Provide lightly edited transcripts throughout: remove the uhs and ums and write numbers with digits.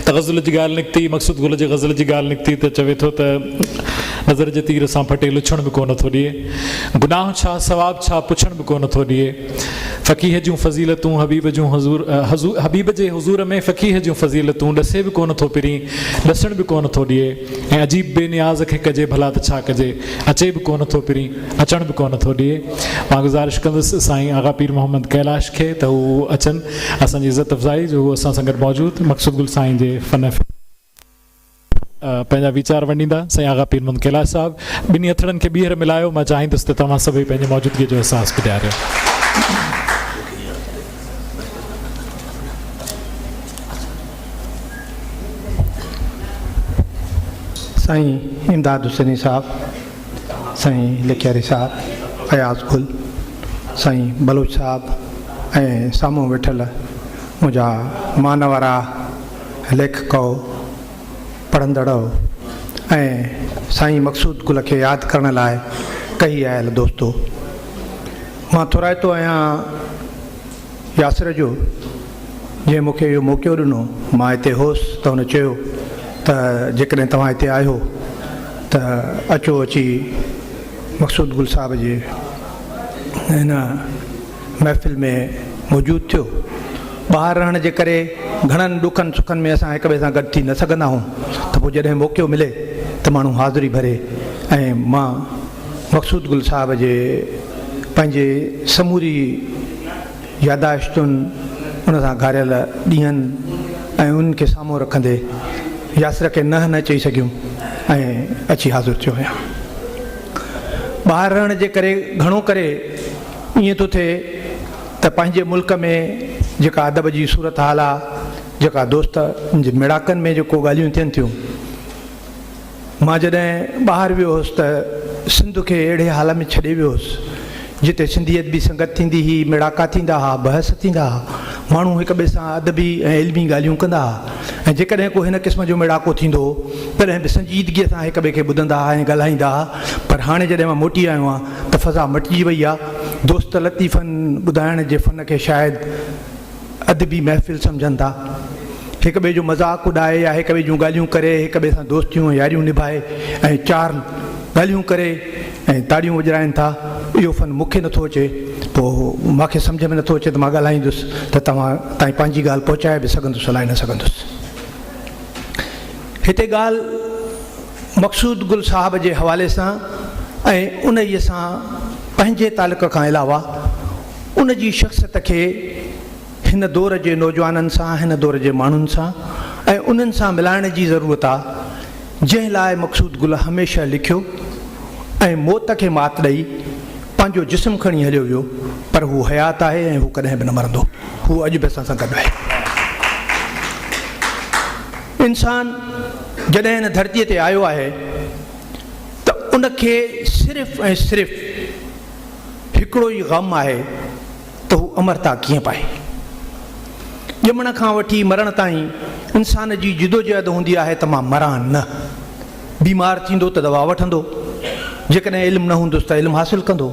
त ग़ज़ल जी ॻाल्हि निकिती, मक़सूद गुल जी ग़ज़ल जी ॻाल्हि निकिती त चवे थो त नज़र जे तीर सां फटे लुछण बि कोन थो ॾिए, गुनाह छा सवाब छा पुछण बि कोन थो ॾिए। फ़क़ीह जूं फ़ज़ीलतूं हबीब जूं हबीब जे हुज़ूर में फ़क़ीह जूं फ़ज़ीलतूं ॾसे बि कोन थो पिरी, ॾसण बि कोन थो ॾिए। ऐं अजीब बेनियाज़ खे कजे भला त छा कजे, अचे बि कोन थो पिरी, अचण बि कोन थो ॾिए। मां गुज़ारिश कंदुसि साईं आगा पीर मोहम्मद कैलाश खे त उहो अचनि, असांजी इज़त अफ़ज़ाई जो उहो असां सां गॾु मौजूदु मक़सूद गुल साईं जे फ़न पंहिंजा वीचार वंडींदा। साईं आगा पीर मोहम्मद कैलाश साहिबु, ॿिन्ही हथड़नि खे ॿीहर मिलायो। मां चाहींदुसि त तव्हां सभई पंहिंजी मौजूदगीअ जो अहसासु बि ॾियारियो। साईं इमदाद हुसैनी साहब, साईं लिखियारी साहब, अयाज़ गुल, साईं बलोच साहब ऐं साम्हूं वेठल मुंहिंजा मान वारा लेखक पढ़ंदड़ ऐं साईं मक़सूद गुल खे यादि करण लाइ कई आयल दोस्तो, मां थोराइतो आहियां यासिर जो जंहिं मूंखे इहो मौक़ो ॾिनो। मां हिते हुउसि त हुन चयो त जेकॾहिं तव्हां हिते आहियो त अचो अची मक़सूद गुल साहिब जे हिन महफ़िल में मौजूदु थियो। ॿाहिरि रहण जे करे घणनि ॾुखनि सुखनि में असां हिक ॿिए सां गॾु थी न सघंदा आहियूं, त पोइ जॾहिं मौक़ो मिले त माण्हू हाज़िरी भरे। ऐं मां मक़सूद गुल साहिब जे पंहिंजे समूरी यादाश्तुनि उन सां घारियल ॾींहंनि ऐं उनखे साम्हूं रखंदे यासिर खे न चई सघियूं ऐं अची हाज़िर थियो आहियां। ॿाहिरि रहण जे करे घणो करे ईअं थो थिए त पंहिंजे मुल्क में जेका अदब जी सूरत हाल आहे, जेका दोस्त जे मिड़ाकनि में जेको ॻाल्हियूं थियनि थियूं, मां जॾहिं ॿाहिरि वियो हुउसि त सिंध खे अहिड़े हाल में छॾे वियो हुउसि जिते सिंधियत बि संगत थींदी हुई, मिड़ाका थींदा हुआ, बहस थींदा हुआ, माण्हू हिक ॿिए सां अदबी ऐं इल्मी ॻाल्हियूं कंदा हुआ। ऐं जेकॾहिं को हिन क़िस्म जो मिड़ाको थींदो तॾहिं बि संजीदगीअ सां हिक ॿिए खे ॿुधंदा हुआ ऐं ॻाल्हाईंदा हुआ। पर हाणे जॾहिं मां मोटी आयो आहियां त फ़ज़ा मटिजी वई आहे। दोस्त लतीफ़नि ॿुधाइण जे फ़न खे शायदि अदबी महफ़िल सम्झनि था, हिक ॿिए जो मज़ाक़ उॾाए या हिक ॿिए जूं ॻाल्हियूं करे, हिक ॿिए सां दोस्तियूं यारियूं निभाए ऐं चार ॻाल्हियूं करे ऐं ताड़ियूं वॼाइनि था। इहो फ़न मूंखे नथो अचे, पोइ मूंखे सम्झ में नथो अचे त मां ॻाल्हाईंदुसि त तव्हां ताईं पंहिंजी ॻाल्हि पहुचाए बि सघंदुसि अलाए न सघंदुसि। हिते ॻाल्हि मक़सूद गुल साहिब जे हवाले सां ऐं उन सां पंहिंजे तालुक खां अलावा उन जी शख़्सियत खे हिन दौर जे नौजवाननि सां, हिन दौर जे माण्हुनि सां ऐं उन्हनि सां मिलाइण जी ज़रूरत आहे, जंहिं लाइ मक़सूद गुल हमेशह लिखियो ऐं मौत खे मात ॾेई पंहिंजो जिस्म खणी हलियो वियो। पर हू हयात आहे ऐं हू कॾहिं बि न मरंदो, हू अॼु बि असां सां गॾु आहे। इंसान जॾहिं हिन धरतीअ ते आयो आहे त उनखे सिर्फ़ु ऐं सिर्फ़ु हिकिड़ो ई ग़म आहे त हू अमरता कीअं पाए। ॼमण खां वठी मरण ताईं इंसान जी जिदोजहद हूंदी आहे त मां मरां न। बीमार थींदो त दवा वठंदो, जेकॾहिं इल्मु न हूंदुसि त इल्मु हासिलु कंदो,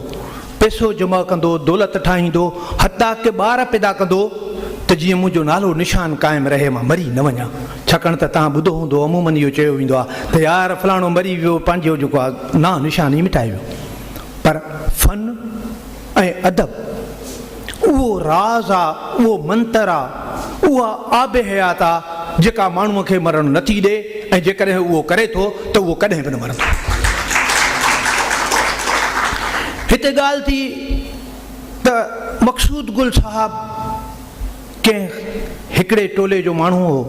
पैसो जमा कंदो, दौलत ठाहींदो, हता के ॿार पैदा कंदो त जीअं मुंहिंजो नालो निशान क़ाइमु रहे, मां मरी न वञा। छाकाणि त तव्हां ॿुधो हूंदो अमूमन इहो चयो वेंदो आहे त यार फलाणो मरी वियो, पंहिंजो जेको आहे ना निशान ई मिटाए वियो। पर फ़न ऐं अदब उहो राज़ आहे, उहो मंतर आहे, उहा आब हयात आहे जेका माण्हूअ खे मरणु नथी ॾे ऐं जेकॾहिं उहो करे थो त उहो कॾहिं बि न मरंदो। हिते ॻाल्हि थी त मक़सूद गुल साहिब कंहिं हिकिड़े टोले जो माण्हू हो।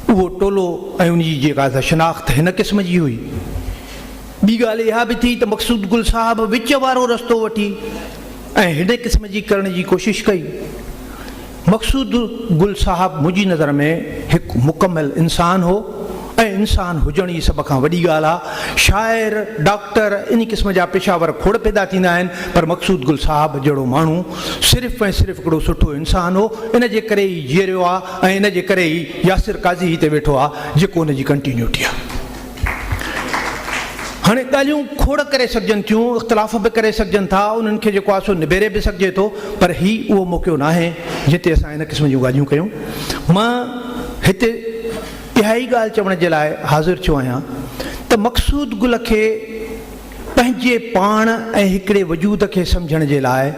उहो टोलो ऐं उनजी जेका शनाख़्त हिन क़िस्म जी हुई। ॿी ॻाल्हि इहा बि थी त मक़सूद गुल साहिब विच वारो रस्तो वठी ऐं हिन क़िस्म जी करण जी कोशिशि कई। मक़सूद गुल साहिब मुंहिंजी नज़र में हिकु मुकमल इंसान हो ऐं इंसान हुजण ई सभ खां वॾी ॻाल्हि आहे। शाइर, डॉक्टर, इन क़िस्म जा पेशावर खोड़ पैदा थींदा आहिनि, पर मक़सूद गुल साहिब जहिड़ो माण्हू सिर्फ़ु ऐं सिर्फ़ु हिकिड़ो सुठो इंसान हो। इन जे करे ई जीअरियो आहे ऐं इन जे करे ई यासिर काज़ी हिते वेठो आहे जेको उन जी कंटिन्यूटी आहे। हाणे ॻाल्हियूं खोड़ करे सघजनि थियूं, इख़्तिलाफ़ बि करे सघजनि था, उन्हनि खे जेको आहे सो निबेरे बि सघिजे थो, पर ही उहो मौक़ो न आहे जिते असां इन क़िस्म जूं ॻाल्हियूं कयूं। मां हिते इहा ई ॻाल्हि चवण जे लाइ हाज़िर थियो आहियां त मक़सूद गुल खे पंहिंजे पाण ऐं हिकिड़े वजूद खे सम्झण जे लाइ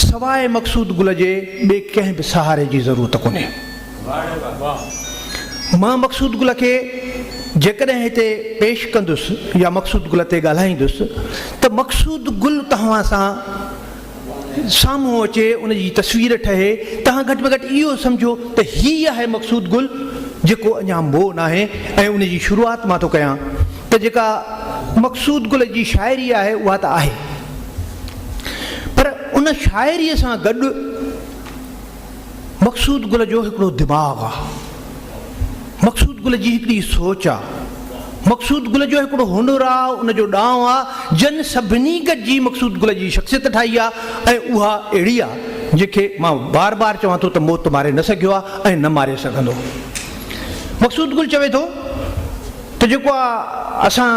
सवाइ मक़सूद गुल जे ॿिए कंहिं बि सहारे जी ज़रूरत कोन्हे। मां मक़सूद गुल खे जेकॾहिं हिते पेश कंदुसि या मक़सूद गुल ते ॻाल्हाईंदुसि त मक़सूद गुल तव्हां सां साम्हूं अचे, उन जी तस्वीर ठहे, तव्हां घटि में घटि इहो सम्झो त हीअ आहे मक़सूद गुल जेको अञा मोह न आहे। ऐं उन जी शुरूआति मां थो कयां त जेका मक़सूद गुल जी शाइरी आहे उहा त आहे, पर उन शाइरीअ सां गॾु मक़सूद गुल जो हिकिड़ो दिमाग़ आहे, मक़सूद गुल जी हिकिड़ी सोच आहे, मक़सूद गुल जो हिकिड़ो हुनुर आहे, उनजो ॾांहुं आहे, जन सभिनी गॾिजी मक़सूद गुल जी शख़्सियत ठाही आहे। ऐं उहा अहिड़ी आहे जंहिंखे मां बार बार चवां थो त मौत मारे न सघियो आहे ऐं न मारे सघंदो। मक़सूद गुल चवे थो त जेको आहे असां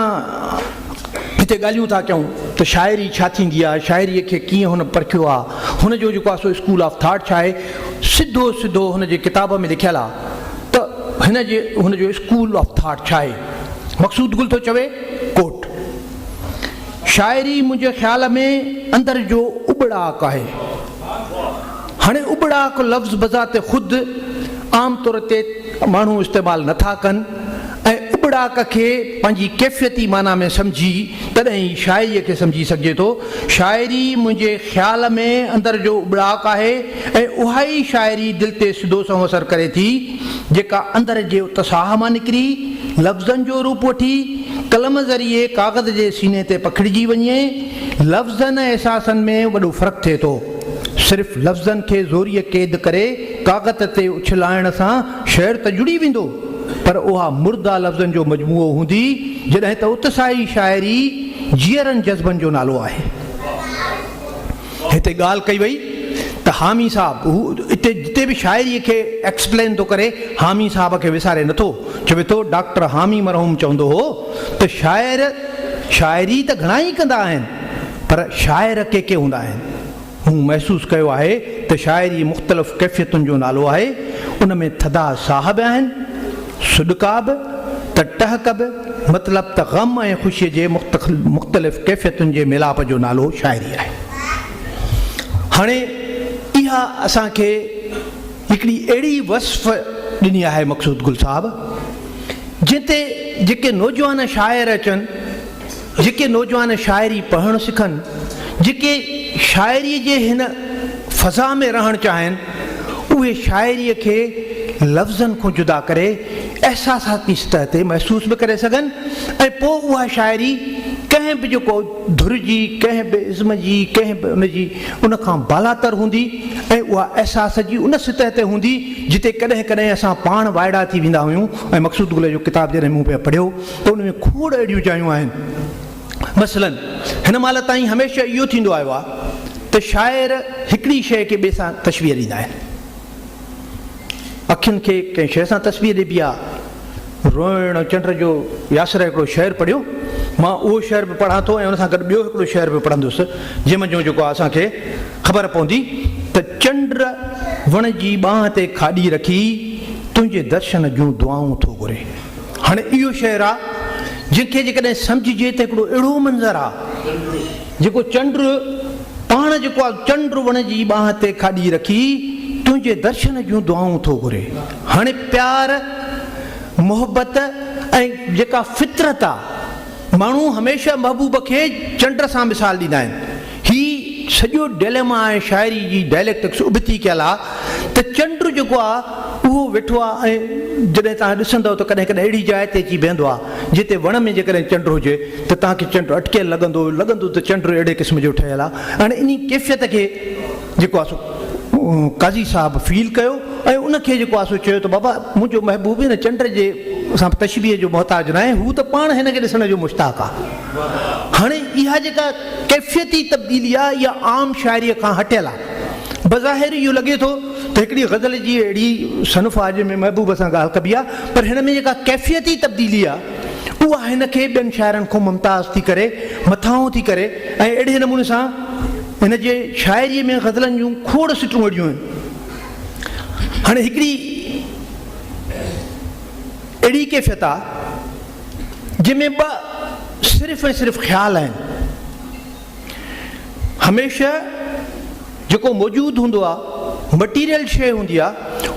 हिते ॻाल्हियूं था कयूं त शाइरी छा थींदी आहे, शाइरीअ खे कीअं हुन परखियो आहे, हुनजो जेको आहे सो स्कूल ऑफ थॉट छा आहे, सिधो सिधो हुनजे किताब में लिखियलु आहे त हुनजो स्कूल ऑफ थॉट छा आहे। मक़सूद गुल थो चवे कोट, शाइरी मुंहिंजे ख़्याल में अंदर जो उबड़ाक आहे। हाणे उबड़ाक लफ़्ज़ बज़ाते ख़ुदि आम तौर ते माण्हू इस्तेमालु नथा कनि ऐं उबड़ाक खे पंहिंजी कैफ़ियती माना में सम्झी तॾहिं ई शाइरीअ खे सम्झी सघिजे थो। शाइरी मुंहिंजे ख़्याल में अंदर जो उबड़ाक आहे ऐं उहा ई शाइरी दिलि ते सिधो संहो असरु करे थी जेका अंदर जे उत्साह मां निकिरी लफ़्ज़नि जो रूप वठी कलम ज़रिए काग़ज़ जे सीने ते पखिड़िजी वञे। लफ़्ज़नि ऐं अहसासनि में वॾो फ़र्क़ु थिए थो। सिर्फ़ु लफ़्ज़नि खे ज़ोरीअ क़ैद करे काग़ज़ ते उछलाइण सां शेर त जुड़ी वेंदो, पर उहा मुर्दा लफ़्ज़नि जो मजमूओ हूंदी जॾहिं त उत्साही शाइरी जीअरनि जज़्बनि जो नालो आहे। हिते ॻाल्हि कई वई त हामी साहब हू हिते जिते बि शाइरीअ खे एक्सप्लेन थो करे हामी साहब खे विसारे नथो। चवे थो डॉक्टर हामी मरहूम चवंदो हो त शाइरी त घणा ई कंदा आहिनि पर शाइर के हूंदा आहिनि। हू महसूसु कयो आहे त शाइरी मुख़्तलिफ़ कैफ़ियतुनि जो नालो आहे। उन में थधा साह बि आहिनि, सुॾका बि त टहक बि, मतिलबु त ग़म ऐं ख़ुशीअ जे मुख़्तलिफ़ कैफ़ियतुनि जे मिलाप जो नालो शाइरी आहे। हाणे इहा असांखे हिकिड़ी अहिड़ी वस्फ़ ॾिनी आहे मक़सूद गुल साहब जिते जेके नौजवान शाइर अचनि, जेके नौजवान शाइरी पढ़णु सिखनि, जेके शाइरीअ जे हिन फ़ज़ा में रहणु चाहिनि, उहे शाइरीअ खे लफ़्ज़नि खां जुदा करे अहसासाती सतह ते महसूस बि करे सघनि ऐं पोइ उहा शाइरी कंहिं बि जेको धुर जी, कंहिं बि इज़्म जी, कंहिं बि उनजी उन खां बालातर हूंदी ऐं उहा अहसास जी उन सतह ते हूंदी जिते कॾहिं कॾहिं असां पाण वाइड़ा थी वेंदा हुयूं। ऐं मक़सूद गुल जो किताब जॾहिं मूं पिया पढ़ियो त उन में खोड़ अहिड़ियूं जायूं आहिनि। मसलन हिन महिल ताईं हमेशह इहो थींदो आयो आहे त शाइर हिकिड़ी शइ खे ॿिए सां तस्वीर ॾींदा आहिनि। अखियुनि खे कंहिं शइ सां तस्वीर ॾिबी आहे। रोइण चंड जो यासर हिकिड़ो शेर पढ़ियो, मां उहो शेर बि पढ़ां थो ऐं उन सां गॾु ॿियो हिकिड़ो शेर बि पढ़ंदुसि जंहिंमहिल जेको आहे असांखे ख़बर पवंदी त चंड वण जी बांह ते खाॾी रखी तुंहिंजे दर्शन जूं दुआऊं थो घुरे। हाणे इहो शेर आहे जंहिंखे जेकॾहिं सम्झिजे त हिकिड़ो अहिड़ो मंज़र आहे जेको चंड पाण जेको आहे चंड वण जी बांह ते खाॾी रखी तुंहिंजे दर्शन जूं दुआऊं थो घुरे। हाणे प्यार मोहबत ऐं जेका फितरत आहे, माण्हू हमेशह महबूब खे चंड सां मिसाल ॾींदा आहिनि। ही सॼो डिलेमा ऐं शाइरी जी डायलेक्टिक्स उभिती कयल आहे त चंड जेको आहे उहो वेठो आहे ऐं जॾहिं तव्हां ॾिसंदव त कॾहिं कॾहिं अहिड़ी जाइ ते अची बीहंदो आहे जिते वण में जेकॾहिं चंड हुजे त तव्हांखे चंड अटकियल लॻंदो त चंड अहिड़े क़िस्म जो ठहियलु आहे। हाणे इन कैफ़ियत खे जेको आहे सो काज़ी साहब फील कयो ऐं उनखे जेको आहे सो चयो त बाबा मुंहिंजो महबूब न चंड जे असां तशबीह जो मोहताज न आहे, हू त पाण हिन खे ॾिसण जो मुश्ताक़ आहे। हाणे इहा जेका कैफ़ियती तब्दीली आहे इहा आम शाइरीअ खां हटियल आहे। बज़ाहिर इहो लॻे थो त हिकिड़ी ग़ज़ल जी अहिड़ी सनफ़ आहे जंहिंमें महबूब सां ॻाल्हि कबी आहे, पर हिन में जेका कैफ़ियती तब्दीली आहे उहा हिन खे ॿियनि शाइरनि खां मुमताज़ थी करे मथां थी करे ऐं अहिड़े नमूने सां हिन जे शाइरीअ में ग़ज़लनि जूं खोड़ सिटूं अड़ियूं आहिनि। हाणे हिकिड़ी अहिड़ी कैफ़ियत आहे जंहिंमें ॿ सिर्फ़ु ऐं सिर्फ़ु ख़्याल आहिनि। हमेशह जेको मौजूदु हूंदो आहे, मटीरियल शइ हूंदी आहे,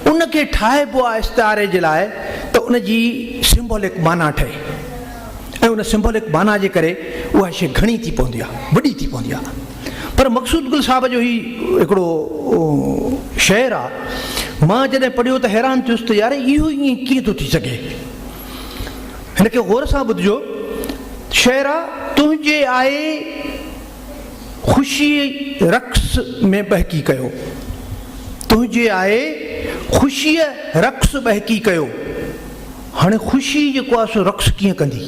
उनखे ठाहिबो आहे इस्तारे जे लाइ त उनजी सिंबॉलिक माना ठहे, ऐं उन सिंबॉलिक माना जे करे उहा शइ घणी थी पवंदी आहे, वॾी थी पवंदी आहे। पर मक़सूद गुल साहब जो ही हिकिड़ो शेर आहे, मां जॾहिं पढ़ियो त हैरान थियुसि त यार इहो ईअं कीअं थो थी सघे। हिनखे गौर सां ॿुधिजो। शेर आहे, तुंहिंजे आहे ख़ुशी रक़्स में बहकी कयो, तुंहिंजे आहे ख़ुशीअ रक़्स बहकी कयो। हाणे ख़ुशी जेको आहे सो रक़्स कीअं कंदी?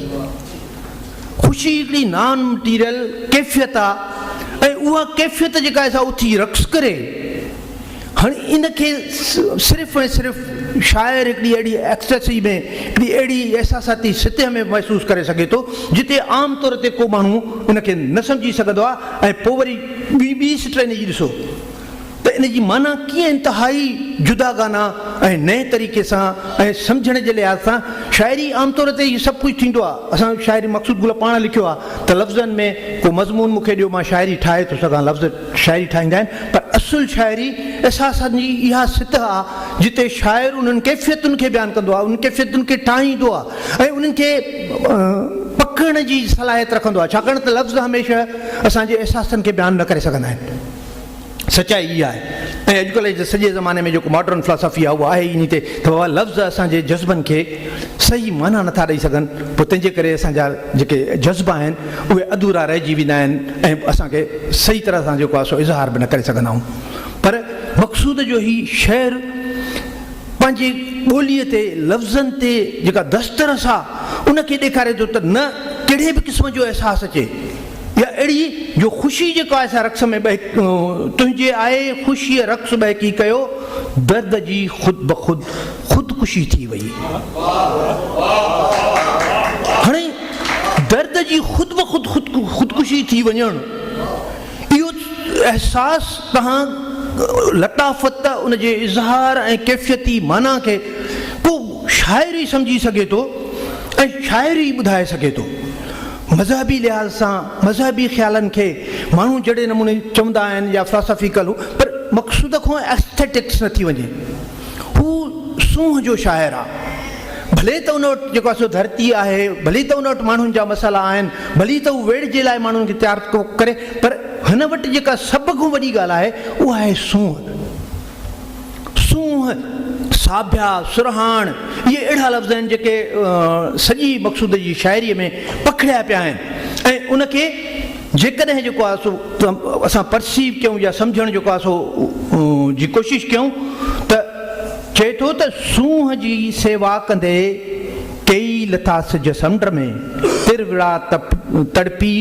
ख़ुशी हिकिड़ी नॉन मटीरियल कैफ़ियत आहे, ऐं उहा कैफ़ियत जेका आहे सा उथी रक़्स करे। हाणे इनखे सिर्फ़ु ऐं सिर्फ़ु शाइर हिकिड़ी अहिड़ी एक्सटेसी में, हिकिड़ी अहिड़ी एहसासाती सतह में महसूसु करे सघे थो जिते आम तौर ते को माण्हू उनखे न सम्झी सघंदो आहे। ऐं पोइ वरी ॿी सिट इन जी ॾिसो त इन जी माना कीअं इंतिहाई जुदागाना ऐं नए तरीक़े सां ऐं सम्झण जे लिहाज़ सां। शाइरी आम तौर ते इहो सभु कुझु थींदो आहे। असां शाइरी मक़सूद गुल पाण लिखियो आहे त लफ़्ज़नि में को मज़मून मूंखे ॾियो, मां शाइरी ठाहे थो सघां, लफ़्ज़ शाइरी ठाहींदा आहिनि। पर असुलु शाइरी एहसासनि जी इहा सतह आहे जिते शाइर उन्हनि कैफ़ियतुनि खे बयानु कंदो आहे, उन कैफ़ियतुनि खे ठाहींदो आहे ऐं उन्हनि खे पकड़ण जी सलाहियत रखंदो आहे। छाकाणि त लफ़्ज़ हमेशह असांजे एहसासनि खे बयानु न करे सघंदा आहिनि। सचाई इहा आहे। ऐं अॼुकल्ह जे सॼे ज़माने में जेको मॉडर्न फिलॉसफी आहे उहा आहे इन ते त बाबा लफ़्ज़ असांजे जज़्बनि खे सही माना नथा ॾेई सघनि, पोइ तंहिंजे करे असांजा जेके जज़्बा आहिनि उहे अधूरा रहिजी वेंदा आहिनि ऐं असांखे सही तरह सां जेको आहे सो इज़हार बि न करे सघंदा आहियूं। पर मक़सूद जो ही शहर पंहिंजी ॿोलीअ ते लफ़्ज़नि ते जेका दस्तरस आहे उनखे ॾेखारे थो त न कहिड़े बि क़िस्म जो अहसासु अचे, या अहिड़ी जो ख़ुशी जेको आहे सा रक़्स में तुंहिंजे आहे ख़ुशीअ रक़्स बहकी कयो, दर्द जी ख़ुदि ब ख़ुदकुशी थी वई। हाणे दर्द जी ख़ुदि ब ख़ुदकुशी थी वञणु, इहो अहसासु तव्हां लताफ़त उनजे इज़हार ऐं कैफ़ियती माना खे को शाइरी सम्झी सघे थो ऐं शाइरी ॿुधाए सघे थो। मज़हबी लिहाज़ सां मज़हबी ख़्यालनि खे माण्हू जहिड़े नमूने चवंदा आहिनि या फिलॉसफिकल, पर मक़सूद खां एस्थेटिक्स न थी वञे। हू सूंह जो शाइर आहे। भले त उन वटि जेको आहे सो धरती आहे, भले त उन वटि माण्हुनि जा मसाला आहिनि, भले त हू वेड़ जे लाइ माण्हुनि खे तयारु करे, पर हिन वटि जेका सभ खां वॾी ॻाल्हि आहे उहा आहे सूंह। सूंह, साभ्या, सुरहाण, इहे अहिड़ा लफ़्ज़ आहिनि जेके सॼी मक़सूद जी शाइरीअ में पखिड़िया पिया आहिनि। ऐं उनखे जेकॾहिं जेको आहे सो असां परसीव कयूं या सम्झण जेको आहे सो जी कोशिशि कयूं त चए थो त सूंह जी सेवा कंदे कई लथा सिज समुंड में, तिरविड़ा तड़पी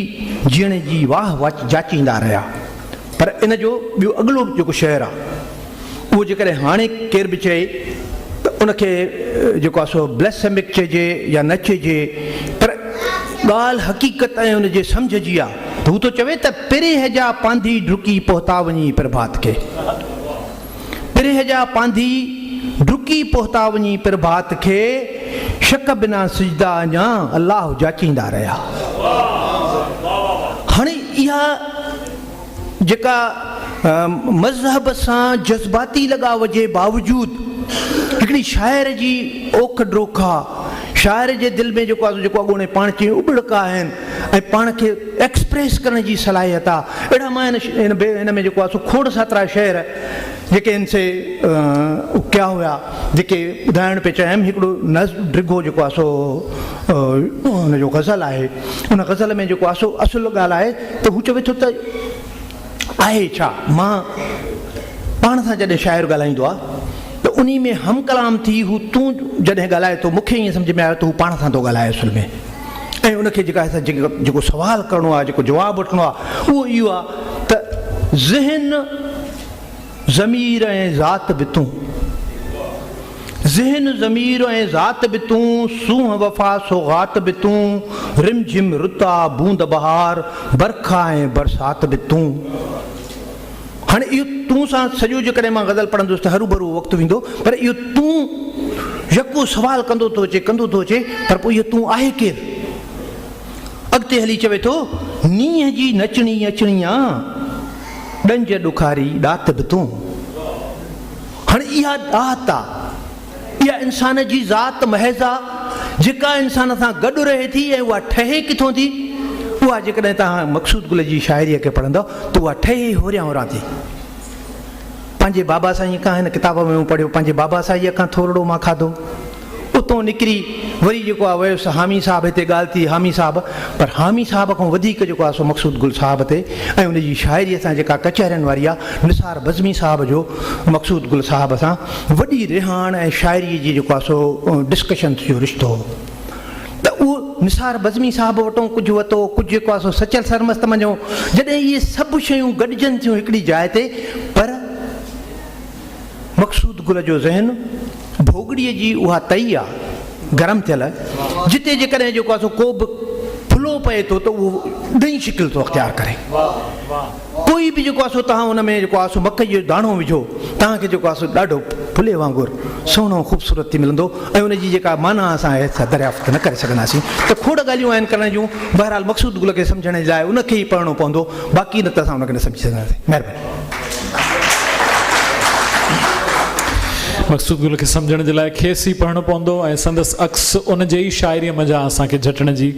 जीअण जी वाह जाचींदा रहिया। पर इन जो ॿियो अॻिलो जेको शेर आहे उहो जेकॾहिं हाणे केरु बि चए त उनखे जेको आहे सो ब्लेसेमिक चइजे या न चइजे, पर ॻाल्हि हक़ीक़त ऐं उनजे सम्झ जी आहे। हू थो चवे त पिरेह जा पांधी डुकी पहुता वञी प्रभात खे, पिरेह जा पांधी डुकी पहुता वञी प्रभात खे, शक बिना सिजदा अञा अलाह जाचींदा रहिया। हाणे इहा जेका मज़हब सां जज़्बाती लॻाव जे बावजूदि हिकिड़ी शाइर जी ओख ड्रोख आहे। शाइर जे दिलि में जेको आहे जेको अॻोणे पाण चई उबड़का आहिनि ऐं पाण खे एक्सप्रेस करण जी सलाहियत आहे। अहिड़ा मां हिन में जेको आहे सो खोड़ सातरा शेर जेके इनसे कया हुआ, जेके ॿुधाइण पिया चाहिनि। हिकिड़ो डिघो जेको आहे सो हुनजो ग़ज़ल आहे, उन ग़ज़ल में जेको आहे सो असुलु ॻाल्हि आहे त हू चवे थो त आहे छा, मां पाण सां जॾहिं शाइर ॻाल्हाईंदो आहे त उन में हम कलाम थी, हू तूं जॾहिं ॻाल्हाए थो मूंखे ईअं सम्झ में आयो त हू पाण सां थो ॻाल्हाए असुल में। ऐं उनखे जेका जेको सुवालु करिणो आहे, जेको जवाबु वठिणो आहे उहो इहो आहे त ज़हन ज़मीर ऐं ज़ात बि तूं, ज़हन ज़मीर ऐं ज़ात बि तूं, सूंह वफ़ा सौगात बि तूं, रिम झिम रुता बूंद बहार, बरखा ऐं बरसाति बि तूं। हाणे इहो तूं सां सॼो जेकॾहिं मां ग़ज़ल पढ़ंदुसि त हरू भरू वक़्तु वेंदो, पर इहो तूं यको सवाल कंदो थो अचे पर पोइ इहो तूं आहे केरु? अॻिते हली चवे थो नींहं जी नचणी अचणी आ, ॾंज ॾुखारी ॾात बि तूं। हाणे इहा ॾात आहे, इहा इंसान जी ज़ात महज़ आहे जेका इंसान सां गॾु रहे थी ऐं उहा ठहे किथां थी? उहा जेकॾहिं तव्हां मक़सूद गुल जी शाइरीअ खे पढ़ंदव त उहा ठहे होरियां होरां थी। पंहिंजे बाबा साईं खां हिन किताब में पढ़ियो, पंहिंजे बाबा साईं खां थोरो मां खाधो, उतां निकिरी वरी जेको आहे वियुसि हामी साहब हिते ॻाल्हि थी हामी साहब, पर हामी साहब खां वधीक जेको आहे सो मक़सूद गुल साहब ते ऐं उनजी शाइरीअ सां जेका कचहरियुनि वारी आहे निसार बज़मी साहब जो मक़सूद गुल साहब सां वॾी रिहाण ऐं शाइरीअ जी जेको आहे सो डिस्कशन जो रिश्तो हो। त उहो निसार बज़मी साहब वटो कुझु वरितो, कुझु जेको आहे सो सचल सरमस्त मञो। जॾहिं इहे सभु शयूं गॾिजनि थियूं हिकिड़ी जाइ ते, पर मक़सूद गुल जो ज़हन भोगड़ीअ जी उहा तई आहे गरम थियल, जिते जेकॾहिं जेको आहे सो को बि फुलो पए थो त उहो ॾही शिकिल थो अख़्तियार करे। कोई बि जेको आहे सो तव्हां हुन में जेको आहे सो मकई जो दाणो विझो, तव्हांखे जेको आहे सो ॾाढो फुले वांगुरु सुहिणो ख़ूबसूरत थी मिलंदो ऐं उनजी जेका माना असां दरियाफ़्त न करे सघंदासीं। त खोड़ ॻाल्हियूं आहिनि करण जूं। बहरहाल मक़सूद गुल खे सम्झण जे लाइ उनखे ई पढ़णो पवंदो, बाक़ी न त असां उनखे न सम्झी सघंदासीं। महिरबानी। मक़सूद गुल खे सम्झण जे लाइ खेसि ई पढ़णो पवंदो ऐं संदसि अक्स उन जे ई शाइरीअ मंझां असांखे झटण जी